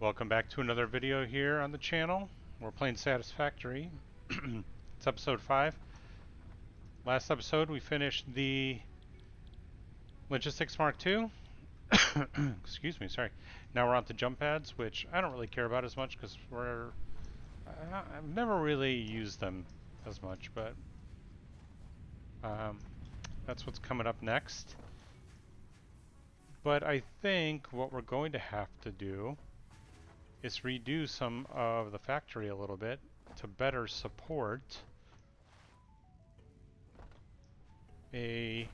Welcome back to another video here on the channel. We're playing Satisfactory. It's episode 5. Last episode we finished the Logistics Mark II. Excuse me, sorry. Now we're on to jump pads, which I don't really care about as much because I've never really used them as much, but that's what's coming up next. But I think what we're going to have to do is redo some of the factory a little bit to better support a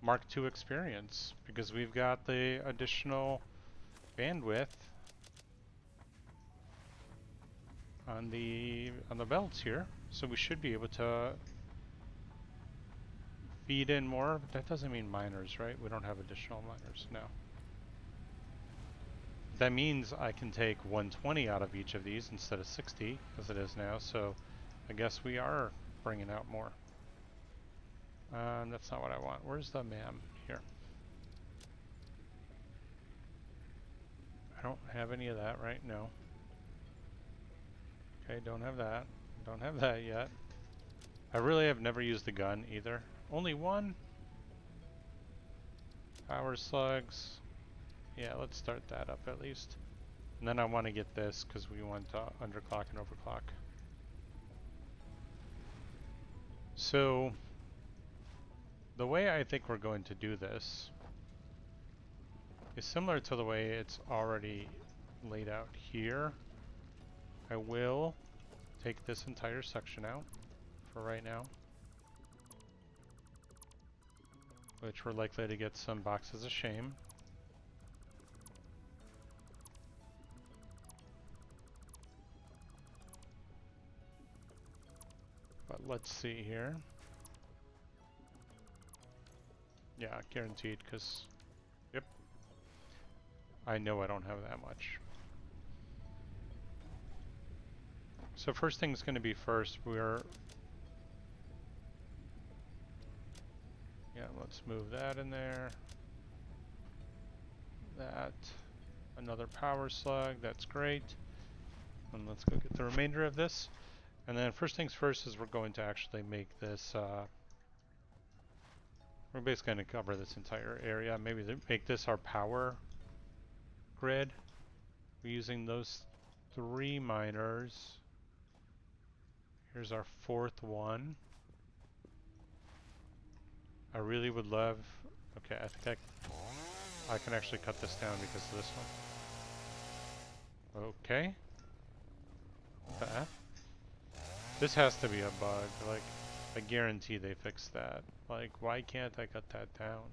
Mark II experience, because we've got the additional bandwidth on the belts here, so we should be able to feed in more. That doesn't mean miners, right? We don't have additional miners now. That means I can take 120 out of each of these instead of 60 as it is now, so I guess we are bringing out more. That's not what I want. Where's the MAM? Here. I don't have any of that right now. Okay, don't have that. Don't have that yet. I really have never used the gun either. Only one. Power slugs. Yeah, let's start that up at least. And then I want to get this because we want to underclock and overclock. So the way I think we're going to do this is similar to the way it's already laid out here. I will take this entire section out for right now, which we're likely to get some boxes of shame. But let's see here. Yeah, guaranteed, because, yep, I know I don't have that much. So first thing's going to be first, let's move that in there. That, another power slug, that's great. And let's go get the remainder of this. And then first things first is we're going to actually make this, we're basically going to cover this entire area. Maybe make this our power grid. We're using those 3 miners. Here's our 4th one. I really would love, okay, I think I can actually cut this down because of this one. Okay. This has to be a bug. Like, I guarantee they fixed that. Like, why can't I cut that down?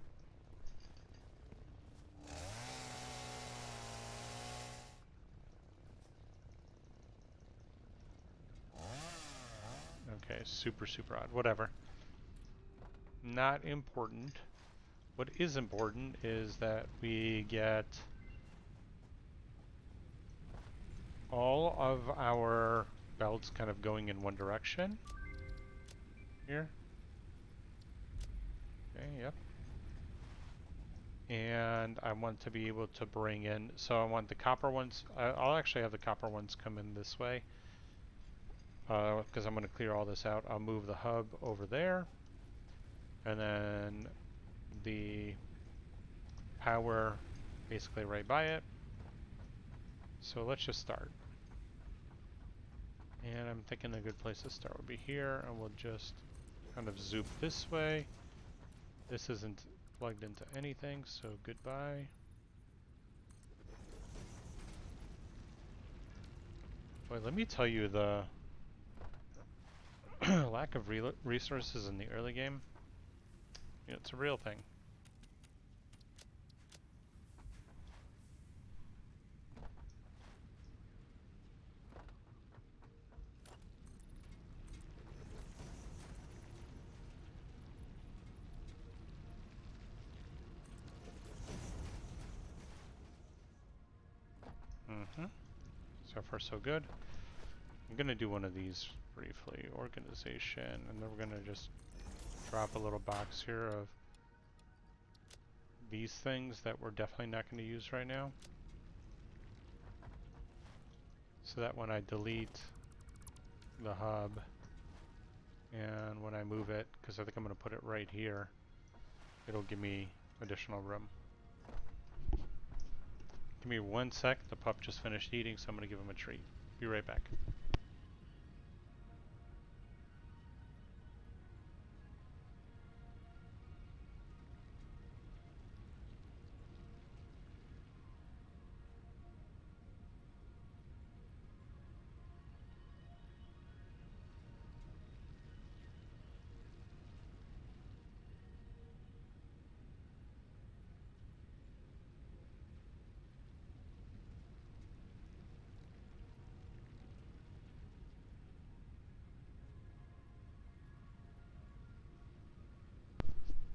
Okay, super odd. Whatever. Not important. What is important is that we get all of our belts kind of going in one direction. Here. Okay, yep. And I want to be able to bring in, so I want the copper ones, I'll actually have the copper ones come in this way. Because I'm going to clear all this out. I'll move the hub over there. And then the power basically right by it. So let's just start. And I'm thinking a good place to start would be here, and we'll just kind of zoom this way. This isn't plugged into anything, so goodbye. Boy, let me tell you, the lack of resources in the early game, you know, it's a real thing. So far so good. I'm gonna do one of these briefly. Organization, and then we're gonna just drop a little box here of these things that we're definitely not going to use right now. So that when I delete the hub and when I move it, because I think I'm going to put it right here, it'll give me additional room. Give me 1 sec. The pup just finished eating, so I'm going to give him a treat. Be right back.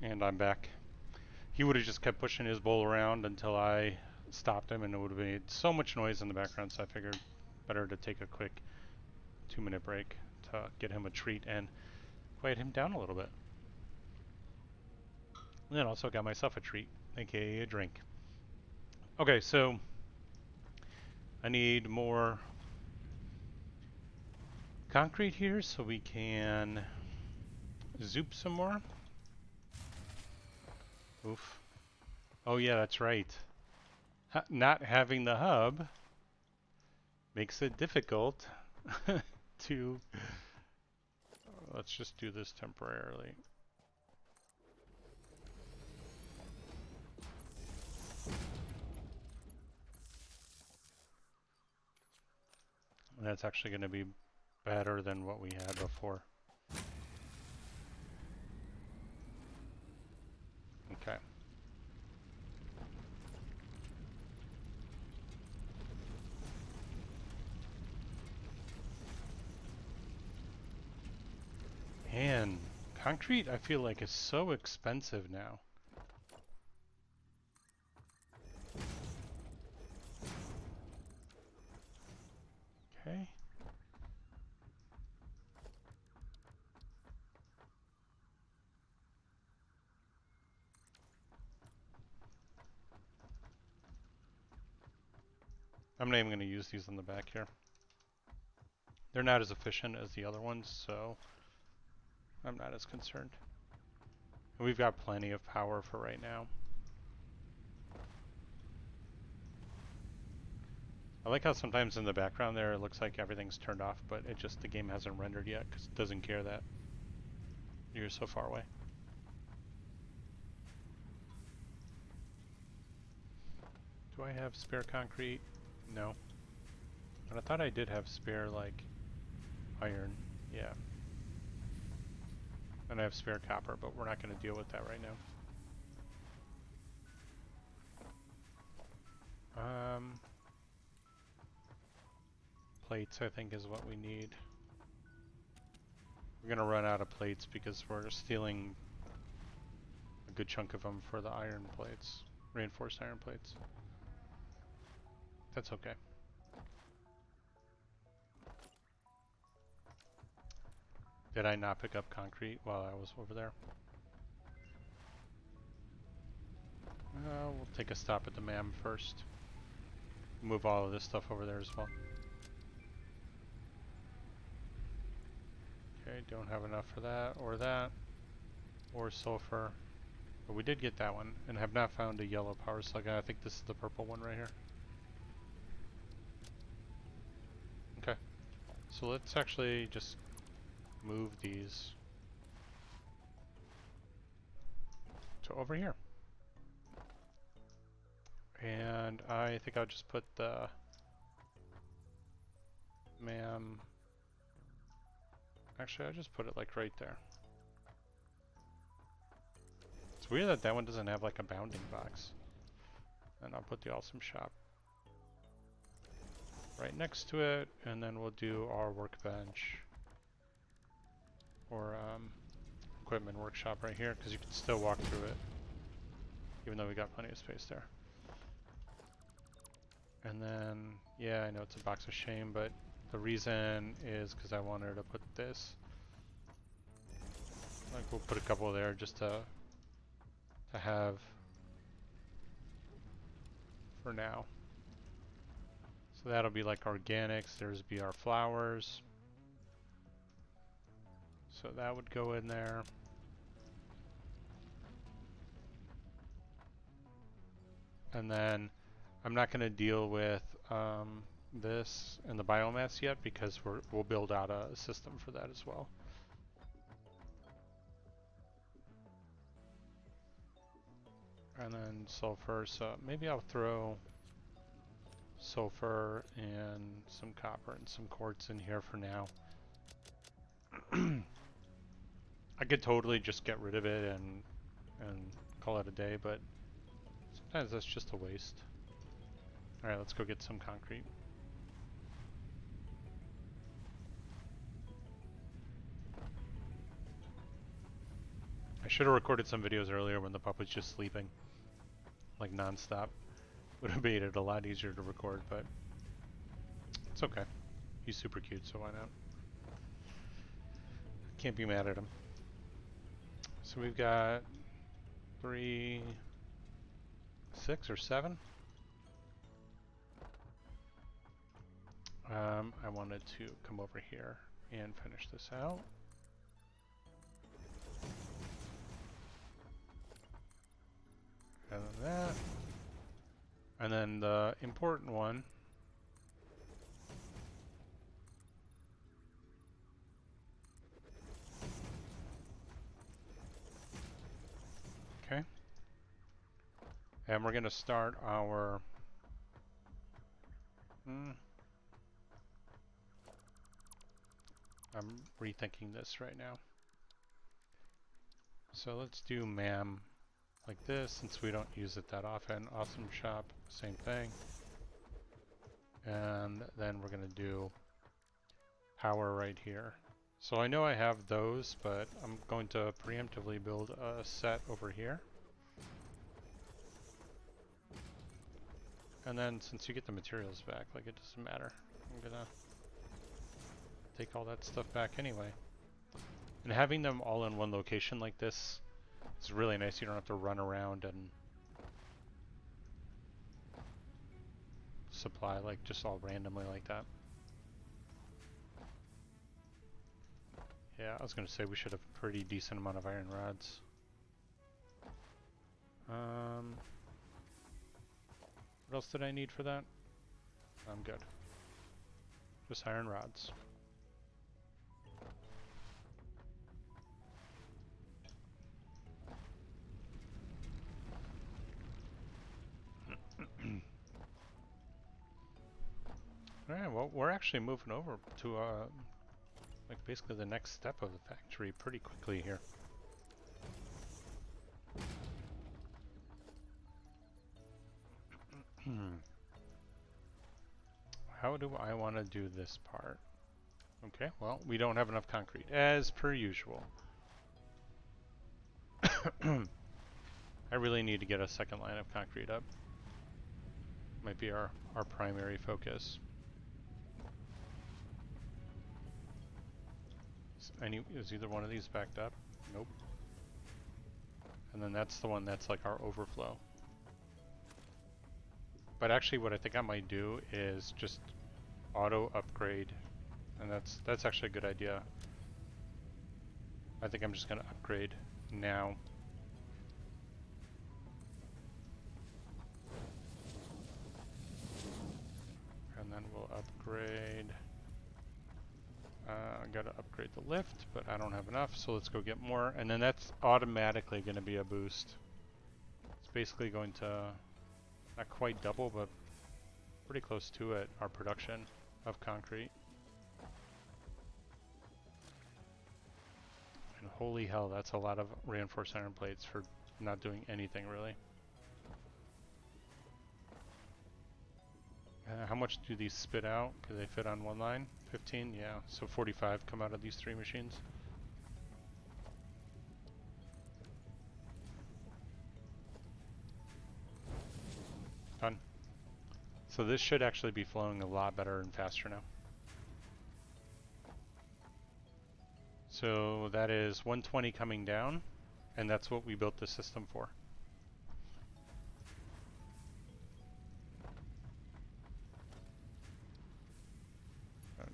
And I'm back. He would have just kept pushing his bowl around until I stopped him, and it would have made so much noise in the background, so I figured better to take a quick 2-minute break to get him a treat and quiet him down a little bit. And then also got myself a treat, aka a drink. Okay, so I need more concrete here so we can zoop some more. Oof. Oh yeah, that's right. Not having the hub makes it difficult to... Let's just do this temporarily. That's actually going to be better than what we had before. Okay. Man, concrete I feel like is so expensive now. Okay. I'm not even going to use these on the back here. They're not as efficient as the other ones, so I'm not as concerned. And we've got plenty of power for right now. I like how sometimes in the background there it looks like everything's turned off, but it just, the game hasn't rendered yet because it doesn't care that you're so far away. Do I have spare concrete? No. But I thought I did have spare, like, iron. Yeah. And I have spare copper, but we're not going to deal with that right now. Plates, I think, is what we need. We're going to run out of plates because we're stealing a good chunk of them for the iron plates. Reinforced iron plates. That's okay. Did I not pick up concrete while I was over there? We'll take a stop at the MAM first. Move all of this stuff over there as well. Okay, don't have enough for that, or sulfur. But we did get that one, and have not found a yellow power slug. I think this is the purple one right here. Okay, so let's actually just move these to over here. And I think I'll just put the MAM... Actually, I'll just put it like right there. It's weird that that one doesn't have like a bounding box. And I'll put the awesome shop right next to it, and then we'll do our workbench or equipment workshop right here, because you can still walk through it even though we got plenty of space there. And then, yeah, I know it's a box of shame, but the reason is because I wanted to put this, like, we'll put a couple there just to have for now. So that'll be like organics. There's be our flowers. So that would go in there. And then I'm not going to deal with this and the biomass yet because we'll build out a system for that as well. And then sulfur, so maybe I'll throw sulfur and some copper and some quartz in here for now. I could totally just get rid of it and call it a day, but sometimes that's just a waste. Alright, let's go get some concrete. I should have recorded some videos earlier when the pup was just sleeping, like non-stop. Would have made it a lot easier to record, but it's okay. He's super cute, so why not? Can't be mad at him. So we've got 3, 6 or 7. I wanted to come over here and finish this out. And then that. And then the important one. Okay. And we're going to start our... I'm rethinking this right now. So let's do MAM like this, since we don't use it that often. Awesome shop, same thing. And then we're going to do power right here. So I know I have those, but I'm going to preemptively build a set over here. And then since you get the materials back, like it doesn't matter. I'm gonna take all that stuff back anyway. And having them all in one location like this is really nice. You don't have to run around and supply like just all randomly like that. Yeah, I was gonna say we should have a pretty decent amount of iron rods. What else did I need for that? I'm good. Just iron rods. Alright, well, we're actually moving over to like basically the next step of the factory pretty quickly here. How do I want to do this part? Okay, well, we don't have enough concrete, as per usual. I really need to get a second line of concrete up. Might be our primary focus. Is either one of these backed up? Nope. And then that's the one that's like our overflow. But actually what I think I might do is just auto upgrade, and that's actually a good idea. I think I'm just going to upgrade now. And then we'll upgrade. I gotta upgrade the lift, but I don't have enough, so let's go get more. And then that's automatically going to be a boost. It's basically going to not quite double, but pretty close to it, our production of concrete. And holy hell, that's a lot of reinforced iron plates for not doing anything really. How much do these spit out? Do they fit on one line? 15? Yeah, so 45 come out of these 3 machines. Done. So this should actually be flowing a lot better and faster now. So that is 120 coming down, and that's what we built the system for.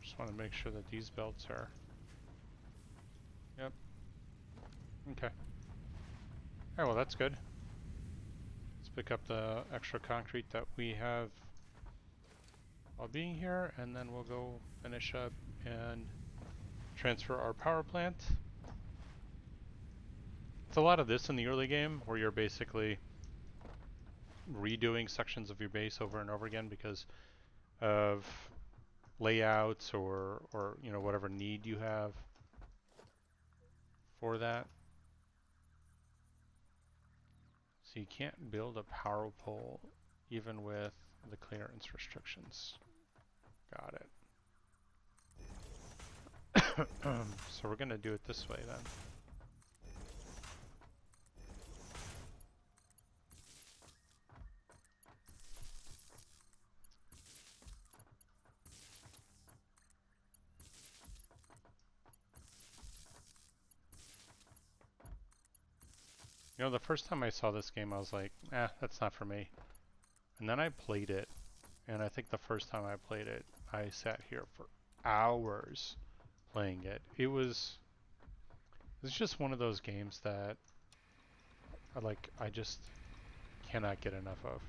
Just want to make sure that these belts are... Yep. Okay. Alright, well that's good. Let's pick up the extra concrete that we have while being here, and then we'll go finish up and transfer our power plant. It's a lot of this in the early game, where you're basically redoing sections of your base over and over again because of layouts or you know, whatever need you have for that. So you can't build a power pole even with the clearance restrictions. Got it. So we're gonna do it this way then. You know, the first time I saw this game, I was like, that's not for me. And then I played it, and I think the first time I played it, I sat here for hours playing it. It's just one of those games that I just cannot get enough of.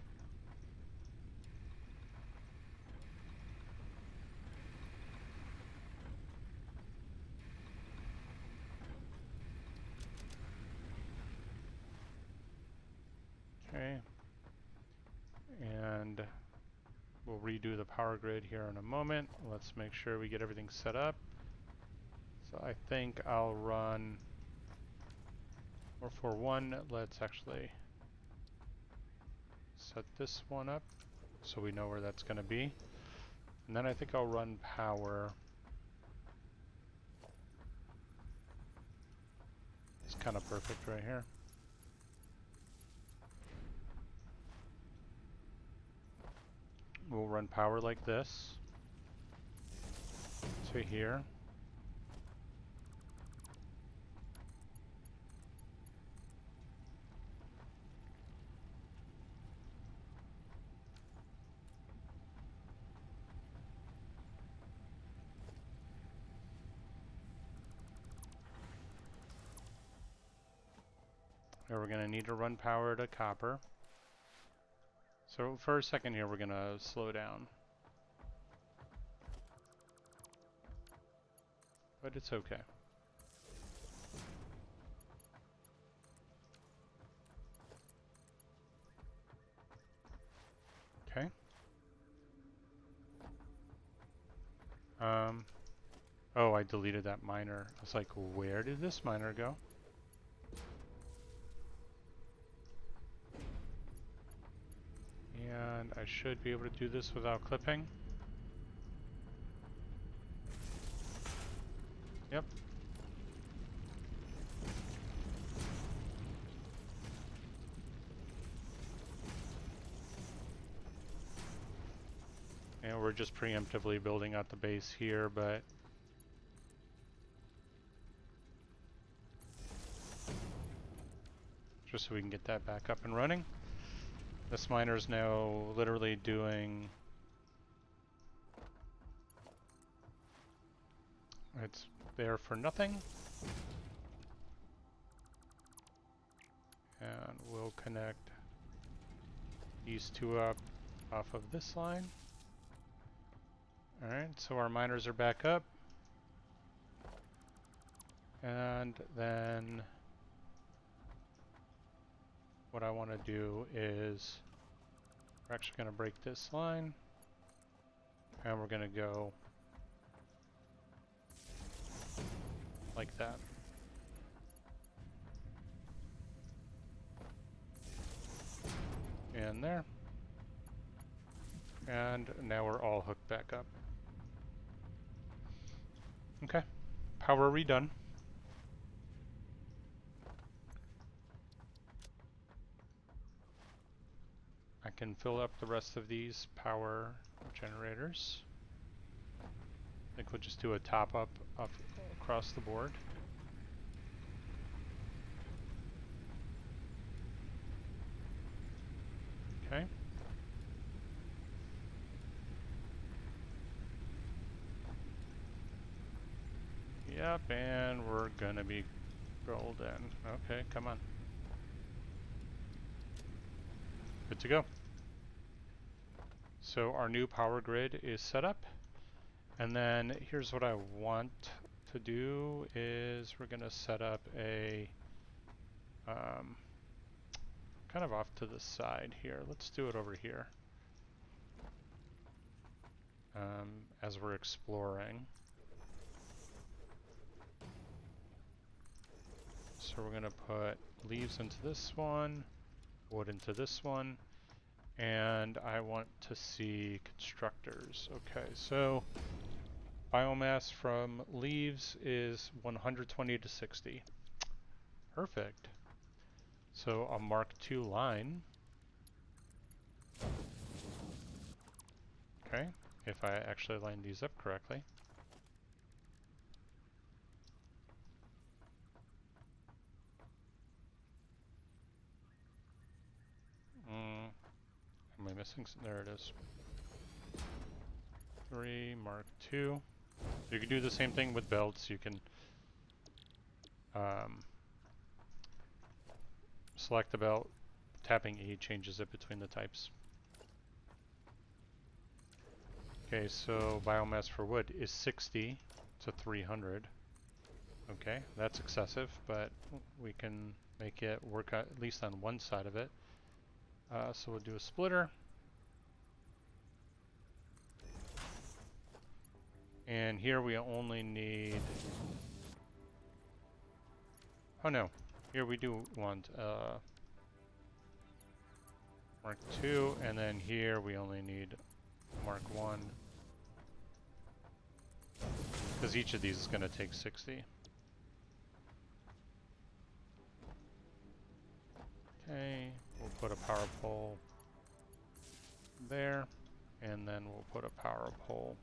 Okay. And we'll redo the power grid here in a moment. Let's make sure we get everything set up. So I think I'll run, or for one, let's actually set this one up so we know where that's going to be. And then I think I'll run power. It's kind of perfect right here. We'll run power like this to here. Here we're going to need to run power to copper. So for a second here, we're going to slow down. But it's okay. Okay. Oh, I deleted that miner. I was like, where did this miner go? And I should be able to do this without clipping. Yep. And we're just preemptively building out the base here, but just so we can get that back up and running. This miner is now literally doing... It's there for nothing. And we'll connect these two up off of this line. Alright, so our miners are back up. And then what I want to do is we're actually going to break this line. And we're going to go like that. And there. And now we're all hooked back up. Okay, power redone. I can fill up the rest of these power generators. I think we'll just do a top up across the board. Okay. Yep, and we're gonna be golden. Okay, come on. Good to go. So our new power grid is set up. And then here's what I want to do is we're gonna set up a kind of off to the side here. Let's do it over here as we're exploring. So we're gonna put leaves into this one, wood into this one, and I want to see constructors. Okay, so biomass from leaves is 120 to 60. Perfect. So a Mark II line. Okay, if I actually line these up correctly. Am I missing? There it is. 3, Mark II. You can do the same thing with belts. You can select the belt. Tapping E changes it between the types. Okay, so biomass for wood is 60 to 300. Okay, that's excessive, but we can make it work at least on one side of it. So we'll do a splitter. And here we only need... Oh no, here we do want Mark II, and then here we only need Mark I. Because each of these is going to take 60. Okay, we'll put a power pole there, and then we'll put a power pole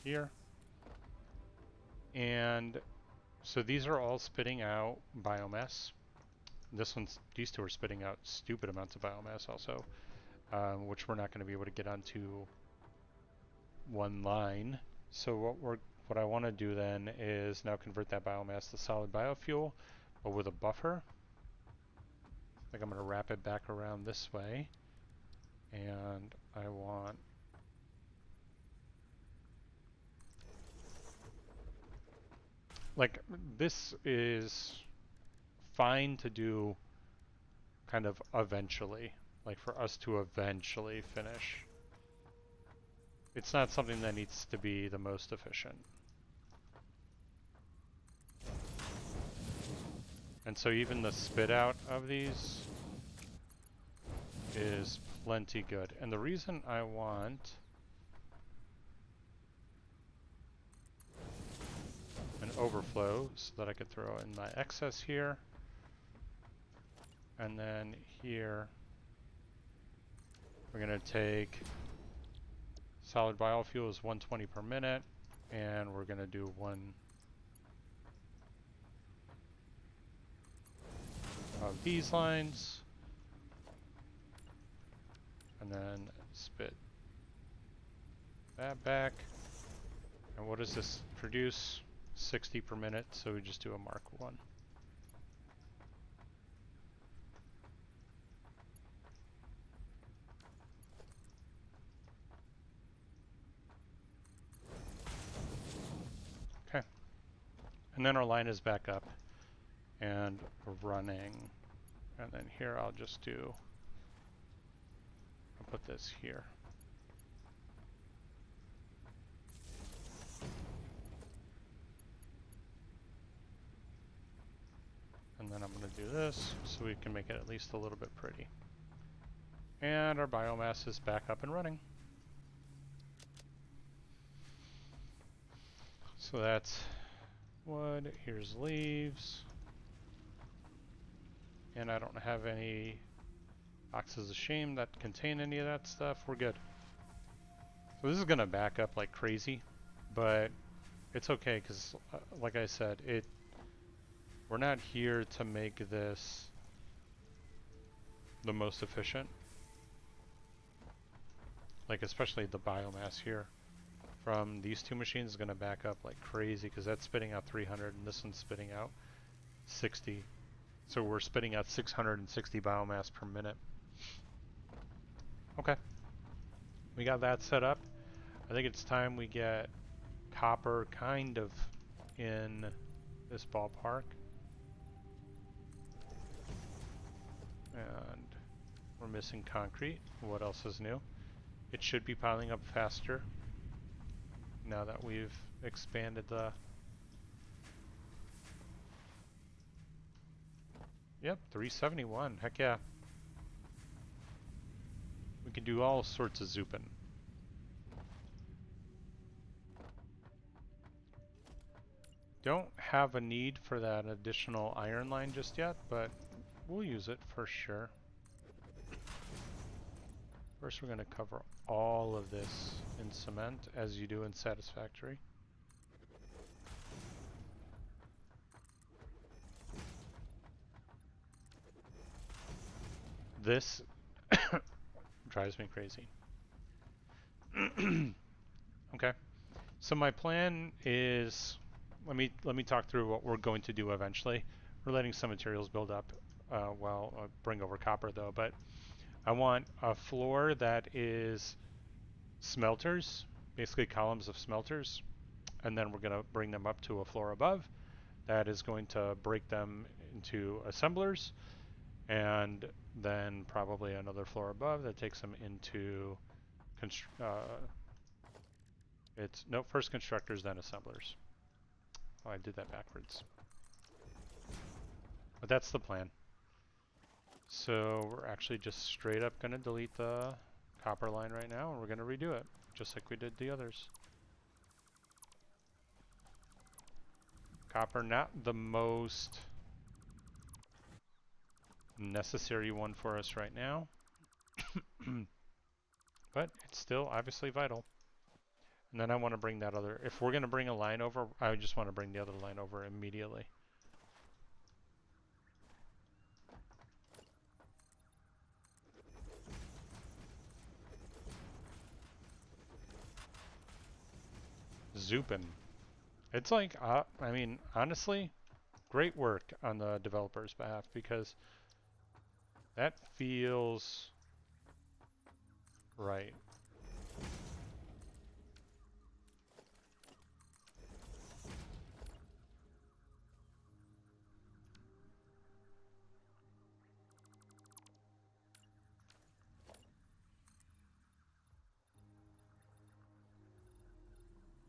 here. And so these are all spitting out biomass. These two are spitting out stupid amounts of biomass also, which we're not going to be able to get onto one line. So what I want to do then is now convert that biomass to solid biofuel, but with a buffer. Like I'm going to wrap it back around this way, and I want like this is fine to do kind of eventually, like for us to eventually finish. It's not something that needs to be the most efficient. And so even the spit out of these is plenty good. And the reason I want an overflow so that I could throw in my excess here, and then here we're going to take solid biofuel is 120 per minute, and we're going to do one of these lines, and then spit that back. And what does this produce? 60 per minute, so we just do a Mark I. Okay. And then our line is back up and running. And then here I'll put this here. And then I'm going to do this so we can make it at least a little bit pretty. And our biomass is back up and running. So that's wood, here's leaves. And I don't have any boxes of shame that contain any of that stuff. We're good. So this is going to back up like crazy, but it's okay because, like I said, we're not here to make this the most efficient. Like especially the biomass here. from these two machines is going to back up like crazy because that's spitting out 300 and this one's spitting out 60. So we're spitting out 660 biomass per minute. Okay, we got that set up. I think it's time we get copper kind of in this ballpark. And we're missing concrete. What else is new? It should be piling up faster now that we've expanded the... Yep, 371. Heck yeah. We can do all sorts of zooping. Don't have a need for that additional iron line just yet, but we'll use it for sure. First we're going to cover all of this in cement, as you do in Satisfactory. This drives me crazy. Okay, so my plan is, let me talk through what we're going to do eventually. We're letting some materials build up while I bring over copper though, but I want a floor that is smelters, basically columns of smelters, and then we're going to bring them up to a floor above that is going to break them into assemblers, and then probably another floor above that takes them into first constructors, then assemblers. Oh, I did that backwards. But that's the plan. So we're actually just straight up going to delete the copper line right now, and we're going to redo it, just like we did the others. Copper, not the most necessary one for us right now, but it's still obviously vital. And then I want to bring that other, if we're going to bring a line over, I just want to bring the other line over immediately. Zoopin. It's like, I mean, honestly, great work on the developer's behalf, because that feels right.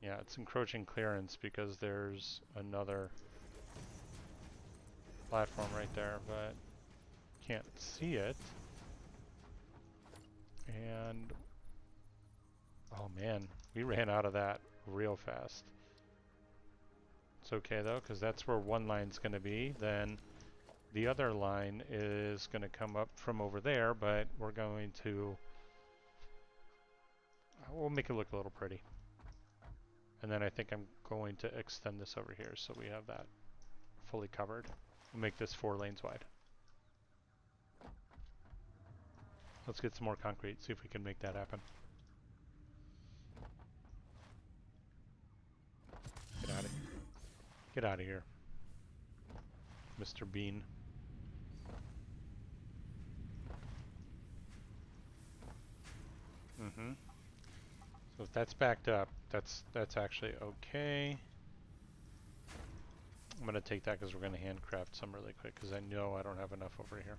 Yeah, it's encroaching clearance because there's another platform right there, but can't see it. And oh man, we ran out of that real fast. It's okay though, because that's where one line's going to be. Then the other line is going to come up from over there, but we're going to, we'll make it look a little pretty. And then I think I'm going to extend this over here so we have that fully covered. We'll make this 4 lanes wide. Let's get some more concrete, see if we can make that happen. Get out of here, Mr. Bean. So if that's backed up, that's actually okay. I'm gonna take that because we're gonna handcraft some really quick because I know I don't have enough over here.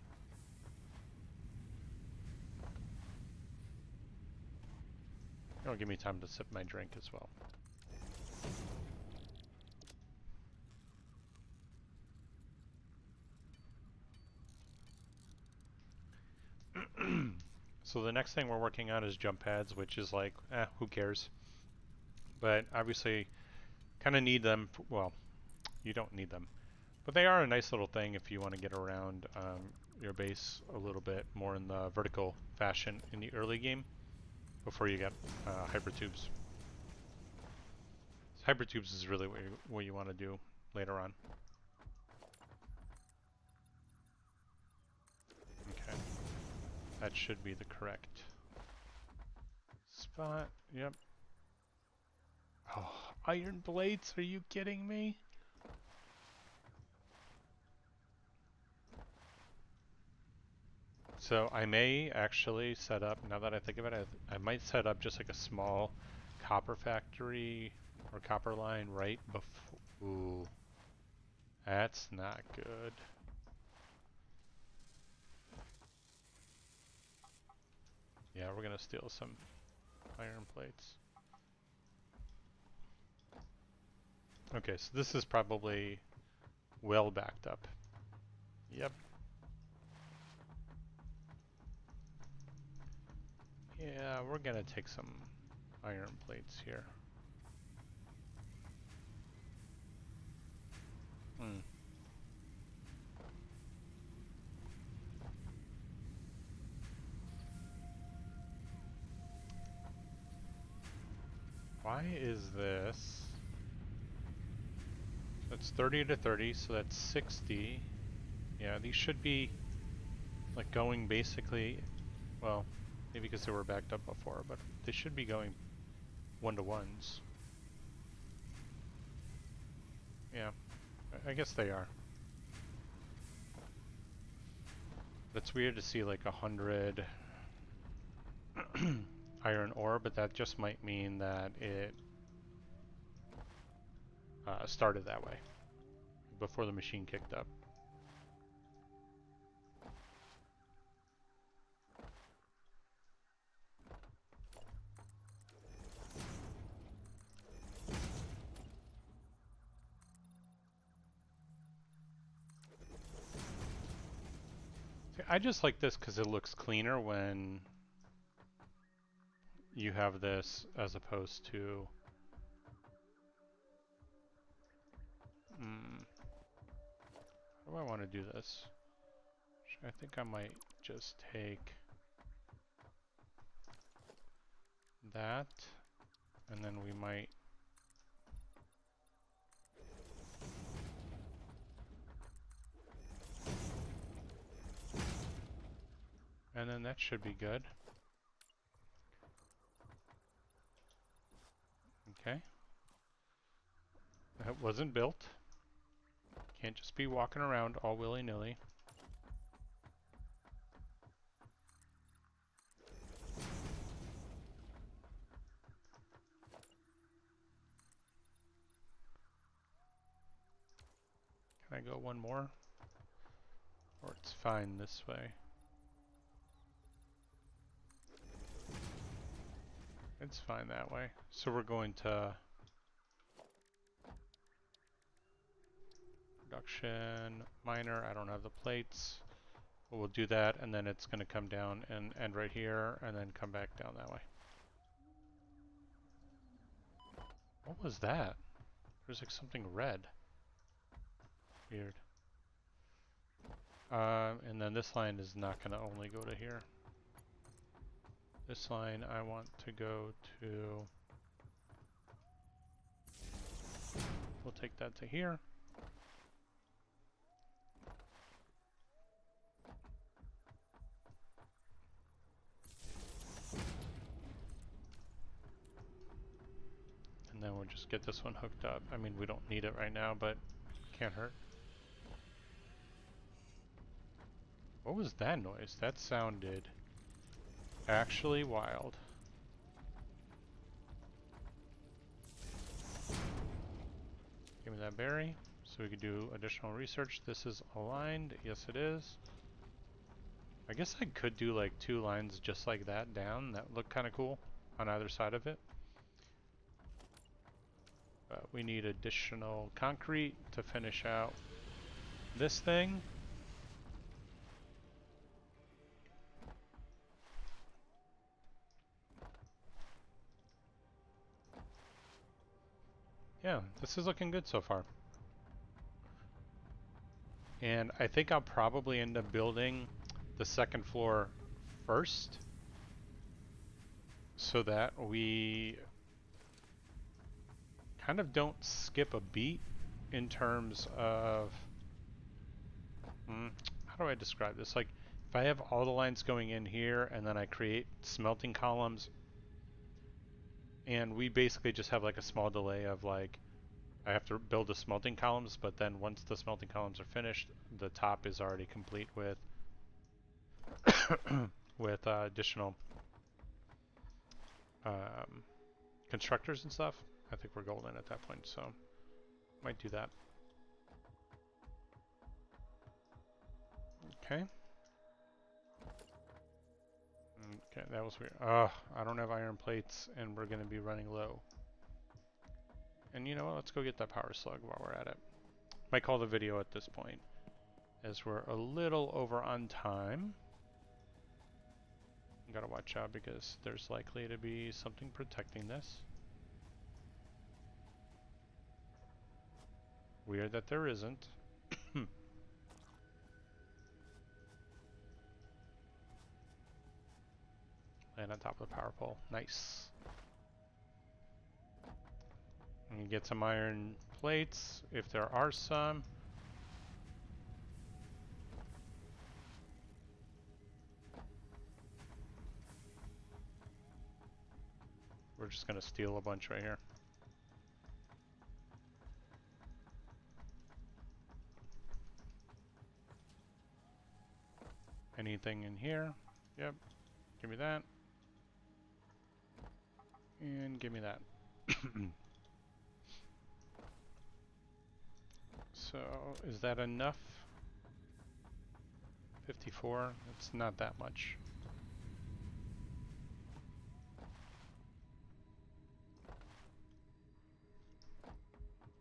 It'll give me time to sip my drink as well. So the next thing we're working on is jump pads, which is like, who cares? But obviously, kind of need them. Well, you don't need them, but they are a nice little thing if you want to get around your base a little bit more in the vertical fashion in the early game before you get hypertubes. Hypertubes is really what you want to do later on. Okay, that should be the correct spot. Yep. Oh, iron plates? Are you kidding me? So I may actually set up, now that I think of it, I might set up just like a small copper factory or copper line right before. Ooh, that's not good. Yeah, we're gonna steal some iron plates. Okay, so this is probably well backed up. Yep. Yeah, we're gonna take some iron plates here. Hmm. Why is this? That's 30 to 30, so that's 60. Yeah, these should be like going basically, well, maybe because they were backed up before, but they should be going one-to-ones. Yeah, I guess they are. That's weird to see like 100 iron ore, but that just might mean that it started that way before the machine kicked up. I just like this because it looks cleaner when you have this as opposed to how do I want to do this? I think I might just take that, and then we might and then that should be good. Okay. That wasn't built. Can't just be walking around all willy-nilly. Can I go one more? Or it's fine this way. It's fine that way. So we're going to production miner. I don't have the plates. But we'll do that, and then it's going to come down and end right here, and then come back down that way. What was that? There's like something red. Weird. And then this line is not going to only go to here. This line I want to go to... We'll take that to here. And then we'll just get this one hooked up. I mean, we don't need it right now, but can't hurt. What was that noise? That sounded actually wild. Give me that berry so we could do additional research. This is aligned. Yes, it is. I guess I could do like 2 lines just like that down. That would look kind of cool on either side of it. We need additional concrete to finish out this thing. Yeah, this is looking good so far. And I think I'll probably end up building the second floor first so that we kind of don't skip a beat in terms of how do I describe this? Like if I have all the lines going in here and then I create smelting columns And we basically just have like a small delay of like, I have to build the smelting columns, but then once the smelting columns are finished, the top is already complete with with additional constructors and stuff. I think we're golden at that point, so might do that. Okay. Okay, that was weird. I don't have iron plates, and we're going to be running low. And you know what? Let's go get that power slug while we're at it. Might call the video at this point, as we're a little over on time. Gotta watch out because there's likely to be something protecting this. Weird that there isn't. Land on top of the power pole. Nice. And you get some iron plates, if there are some. We're just gonna steal a bunch right here. Anything in here? Yep. Give me that. And give me that. So, is that enough? 54? It's not that much.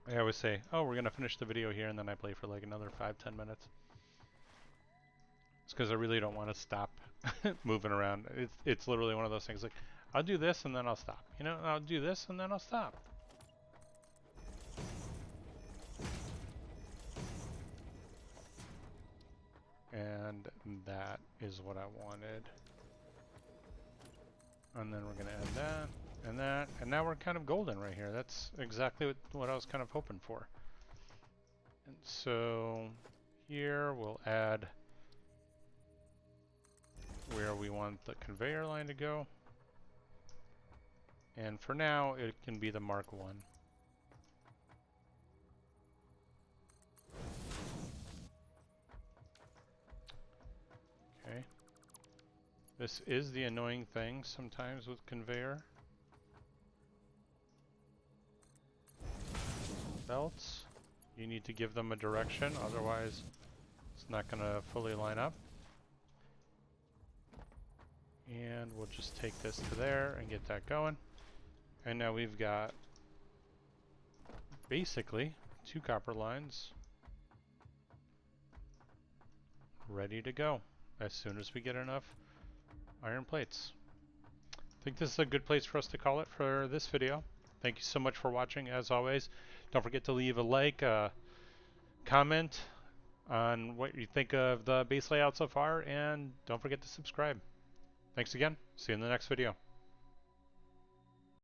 I always say, oh, we're gonna finish the video here, and then I play for like another 5-10 minutes. It's because I really don't want to stop moving around. It's literally one of those things like, I'll do this and then I'll stop. You know, I'll do this and then I'll stop. And that is what I wanted. And then we're gonna add that and that, and now we're kind of golden right here. That's exactly what I was kind of hoping for. And so here we'll add where we want the conveyor line to go. And for now, it can be the Mark 1. Okay. This is the annoying thing sometimes with conveyor belts. You need to give them a direction, otherwise it's not going to fully line up. And we'll just take this to there and get that going. And now we've got basically 2 copper lines ready to go as soon as we get enough iron plates. I think this is a good place for us to call it for this video. Thank you so much for watching. As always, don't forget to leave a like, comment on what you think of the base layout so far, and don't forget to subscribe. Thanks again. See you in the next video.